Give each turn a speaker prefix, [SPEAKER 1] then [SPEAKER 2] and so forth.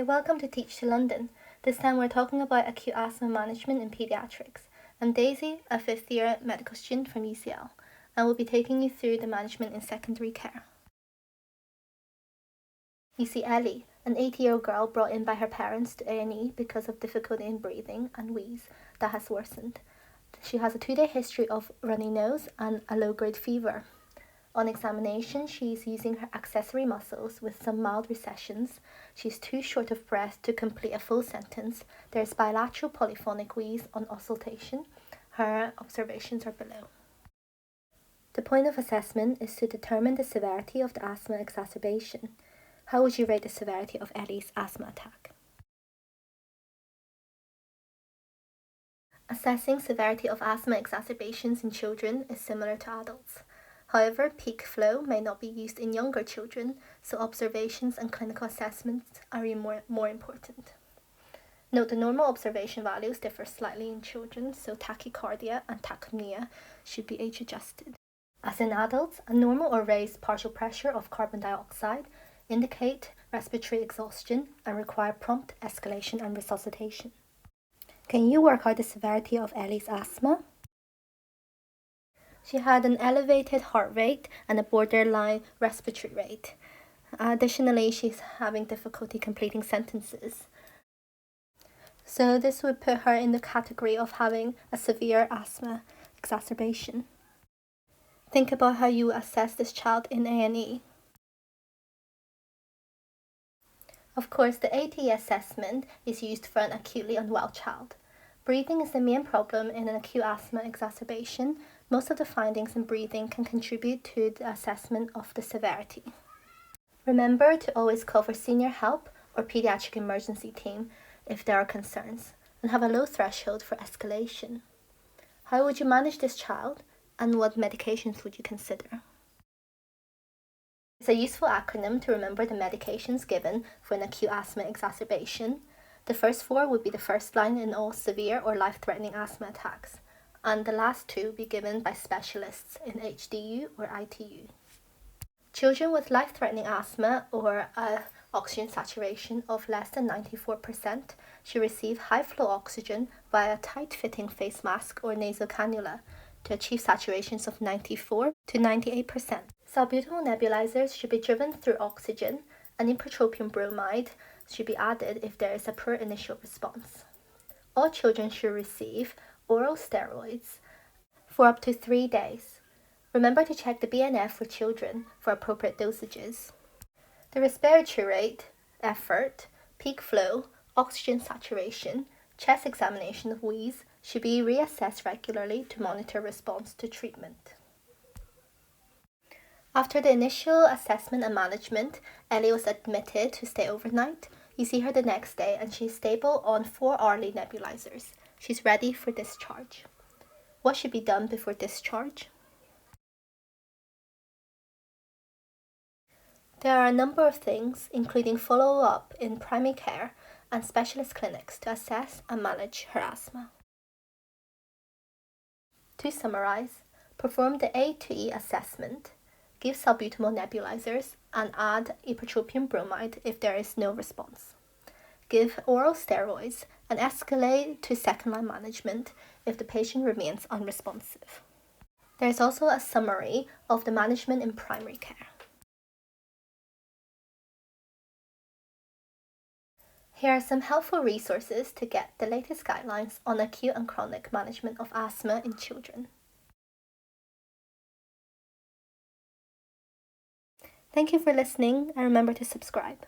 [SPEAKER 1] welcome to Teach to London. This time we're talking about acute asthma management in paediatrics. I'm Daisy, a 5th year medical student from UCL, and will be taking you through the management in secondary care. You see Ellie, an 8-year-old girl brought in by her parents to A&E because of difficulty in breathing and wheeze that has worsened. She has a 2-day history of runny nose and a low-grade fever. On examination, she is using her accessory muscles with some mild recessions. She is too short of breath to complete a full sentence. There is bilateral polyphonic wheeze on auscultation. Her observations are below. The point of assessment is to determine the severity of the asthma exacerbation. How would you rate the severity of Ellie's asthma attack? Assessing severity of asthma exacerbations in children is similar to adults. However, peak flow may not be used in younger children, so observations and clinical assessments are more important. Note the normal observation values differ slightly in children, so tachycardia and tachypnea should be age adjusted. As in adults, a normal or raised partial pressure of carbon dioxide indicate respiratory exhaustion and require prompt escalation and resuscitation. Can you work out the severity of Ellie's asthma? She had an elevated heart rate and a borderline respiratory rate. Additionally, she's having difficulty completing sentences. So this would put her in the category of having a severe asthma exacerbation. Think about how you assess this child in A&E. Of course, the AT assessment is used for an acutely unwell child. Breathing is the main problem in an acute asthma exacerbation. Most of the findings in breathing can contribute to the assessment of the severity. Remember to always call for senior help or pediatric emergency team if there are concerns, and have a low threshold for escalation. How would you manage this child, and what medications would you consider? It's a useful acronym to remember the medications given for an acute asthma exacerbation. The first 4 would be the first line in all severe or life-threatening asthma attacks, and the last 2 be given by specialists in HDU or ITU. Children with life-threatening asthma or oxygen saturation of less than 94% should receive high-flow oxygen via a tight-fitting face mask or nasal cannula to achieve saturations of 94 to 98%. Salbutamol nebulizers should be driven through oxygen, and ipratropium bromide should be added if there is a poor initial response. All children should receive oral steroids for up to 3 days. Remember to check the BNF for children for appropriate dosages. The respiratory rate, effort, peak flow, oxygen saturation, chest examination of wheeze should be reassessed regularly to monitor response to treatment. After the initial assessment and management, Ellie was admitted to stay overnight. You see her the next day and she's stable on 4 hourly nebulizers. She's ready for discharge. What should be done before discharge? There are a number of things, including follow-up in primary care and specialist clinics to assess and manage her asthma. To summarize, perform the A to E assessment, give salbutamol nebulizers, and add ipratropium bromide if there is no response. Give oral steroids and escalate to second-line management if the patient remains unresponsive. There is also a summary of the management in primary care. Here are some helpful resources to get the latest guidelines on acute and chronic management of asthma in children. Thank you for listening, and remember to subscribe.